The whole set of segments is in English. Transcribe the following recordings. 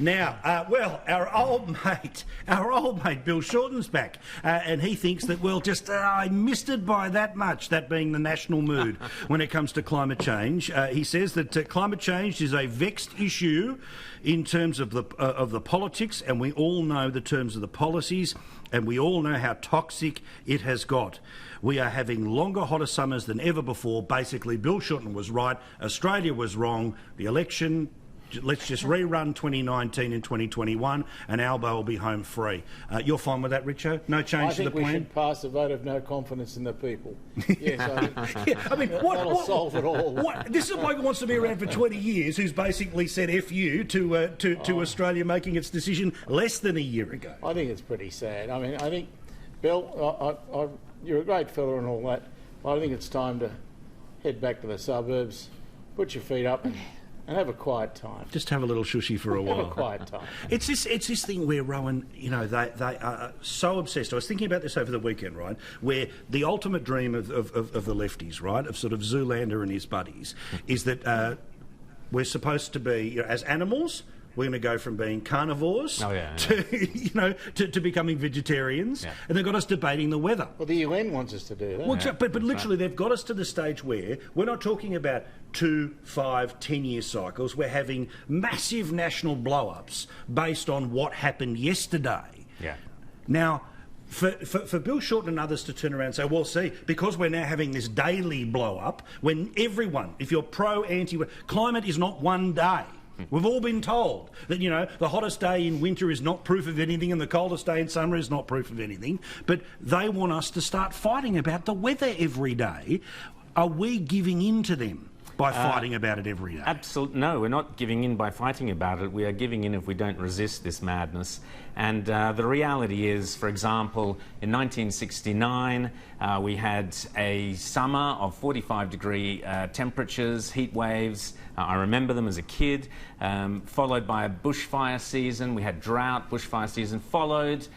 Now, well, our old mate Bill Shorten's back, and he thinks that, well, just I missed it by that much, that being the national mood when it comes to climate change. He says that climate change is a vexed issue in terms of the politics, and we all know the terms of the policies, and we all know how toxic it has got. We are having longer, hotter summers than ever before. Basically, Bill Shorten was right, Australia was wrong, the election, let's just rerun 2019 and 2021, and Albo will be home free. You're fine with that, Richo? No change to the plan? I think we should pass a vote of no confidence in the people. Yes, I mean, that'll solve it all. This is a bloke who wants to be around for 20 years, who's basically said F you to Australia making its decision less than a year ago. I think it's pretty sad. I mean, I think, Bill, you're a great fella and all that, but I think it's time to head back to the suburbs, put your feet up and have a quiet time. Just have a little shushy for a while. Have a quiet time. It's this thing where, Rowan, you know, they are so obsessed. I was thinking about this over the weekend, right, where the ultimate dream of the lefties, right, of sort of Zoolander and his buddies, is that we're supposed to be, you know, as animals, we're going to go from being carnivores to becoming vegetarians, and they've got us debating the weather. Well, the UN wants us to do that. Well, but literally, they've got us to the stage where we're not talking about 2, 5, 10-year cycles. We're having massive national blow-ups based on what happened yesterday. Yeah. Now, for Bill Shorten and others to turn around and say, well, see, because we're now having this daily blow-up, when everyone, if you're pro, anti, climate is not one day. We've all been told that, you know, the hottest day in winter is not proof of anything and the coldest day in summer is not proof of anything. But they want us to start fighting about the weather every day. Are we giving in to them by fighting about it every day? Absolutely. No, we're not giving in by fighting about it. We are giving in if we don't resist this madness. And the reality is, for example, in 1969, we had a summer of 45-degree temperatures, heat waves. I remember them as a kid, followed by a bushfire season. We had drought, bushfire season, followed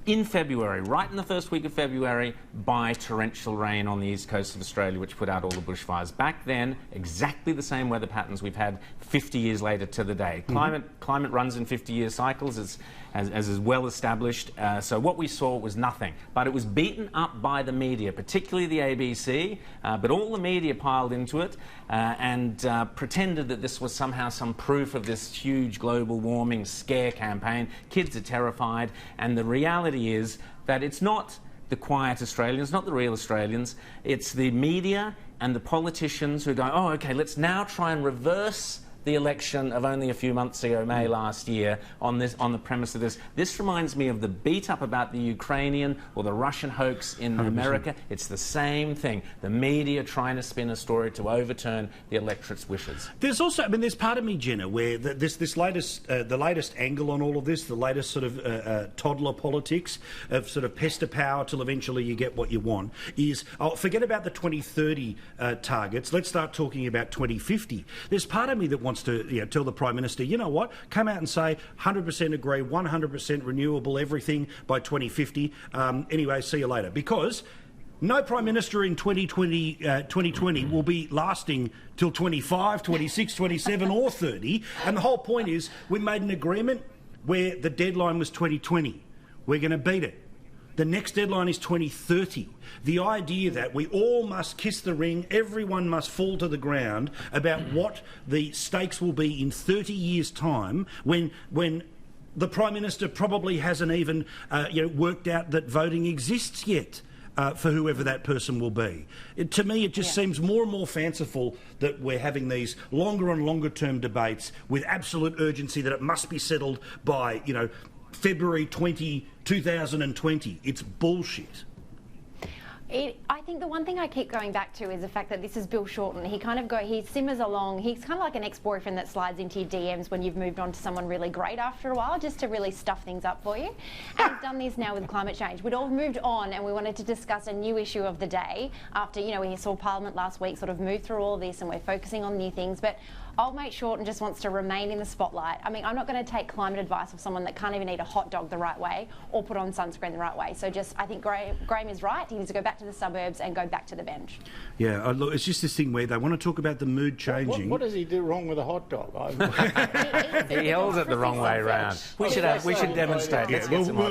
in February, right in the first week of February, by torrential rain on the east coast of Australia, which put out all the bushfires. Back then, exactly the same weather patterns we've had 50 years later to the day. Climate runs in 50-year cycles, as is well established. So what we saw was nothing. But it was beaten up by the media, particularly the ABC, but all the media piled into it and pretended that this was somehow some proof of this huge global warming scare campaign. Kids are terrified, and the reality is that it's not the quiet Australians, not the real Australians, it's the media and the politicians who go, oh, okay, let's now try and reverse the election of only a few months ago, May last year, on the premise of this. This reminds me of the beat-up about the Ukrainian or the Russian hoax in 100%. America. It's the same thing. The media trying to spin a story to overturn the electorate's wishes. There's also, I mean, there's part of me, Jenna, where this latest, the latest angle on all of this, the latest sort of toddler politics of sort of pester power till eventually you get what you want, is, forget about the 2030 targets. Let's start talking about 2050. There's part of me that wants to tell the Prime Minister, you know what, come out and say 100% agree, 100% renewable everything by 2050. Anyway, see you later. Because no Prime Minister in 2020 will be lasting till 25, 26, 27 or 30. And the whole point is we made an agreement where the deadline was 2020. We're going to beat it. The next deadline is 2030. The idea that we all must kiss the ring, everyone must fall to the ground about what the stakes will be in 30 years' time when the Prime Minister probably hasn't even worked out that voting exists yet. For whoever that person will be. To me, it just seems more and more fanciful that we're having these longer and longer term debates with absolute urgency that it must be settled by, February 2020. It's bullshit. I think the one thing I keep going back to is the fact that this is Bill Shorten. He simmers along. He's kind of like an ex-boyfriend that slides into your DMs when you've moved on to someone really great after a while, just to really stuff things up for you. And he's done this now with climate change. We'd all moved on and we wanted to discuss a new issue of the day after, we saw Parliament last week sort of move through all of this and we're focusing on new things. But old mate Shorten just wants to remain in the spotlight. I mean, I'm not going to take climate advice of someone that can't even eat a hot dog the right way or put on sunscreen the right way. So I think Graham is right. He needs to go back to the suburbs and go back to the bench. Yeah, look, it's just this thing where they want to talk about the mood changing. What does he do wrong with a hot dog? He holds it the wrong way around. We should demonstrate. Let's get some hot